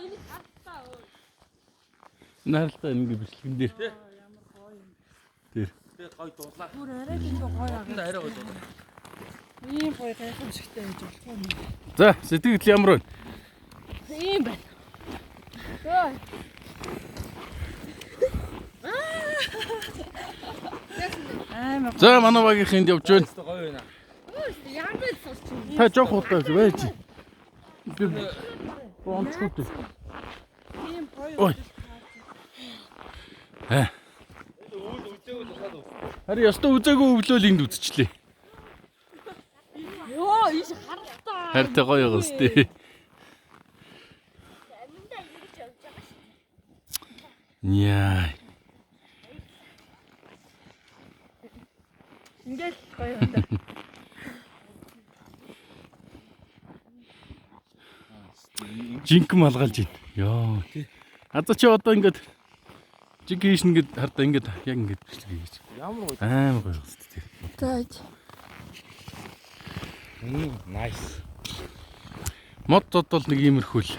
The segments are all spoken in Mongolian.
Энэ хаттай өө. Наралтай ингэ бичлэгэн дээр. Ямар гоё юм. Тэр. Тэгээ гой дуулаа. Бүр арай ингэ гоё аа. Энд арай гой дуулаа. Ийм гоё гайхамшигтай байж болох юм. За, сэтгэл ямар вэ? Ийм байна. Ой. Аа. За, манай багийнхэнд явж байна. Гоё байна. Ямар байж сурч. Та жоох удаа байж. Би бонцгот. Ийм гоё. Ой. Үйл үзээгүй тусаад уу. Харин ёстой үзээгүй өглөөл энд үзчихлээ. Йоо, ийш харалтаа. Харин гоё байгаа сте. Яа. Ингээд гоё юм да. Жинк малгалж байна. Йоо. Одоо чи одоо ингээд жиг хийш ингээд хардаа ингээд яг ингээд бичлэг хийж. Ямар гоё. Амар гоё сте. Тааж. Nice. Мод тодвол нэг иймэрхүү л.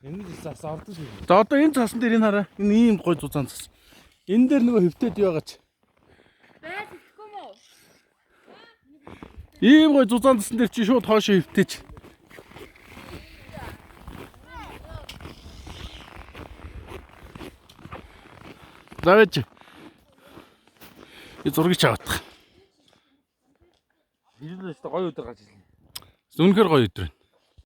Энэ зас ордог шүү. За одоо энэ цасан дээр энэ хараа. Энэ ийм гоё зузаан цас. Энэ дээр нөгөө хөвтөд байгаач. Бай тэхгүй мө. Ийм гоё зузаан цасан дээр чи шууд хоошоо хөвтөж. Завэж. И зургийг чаваадах. Энэ л гоё өдөр гарч ирлээ. Үнэхээр гоё өдөр байна.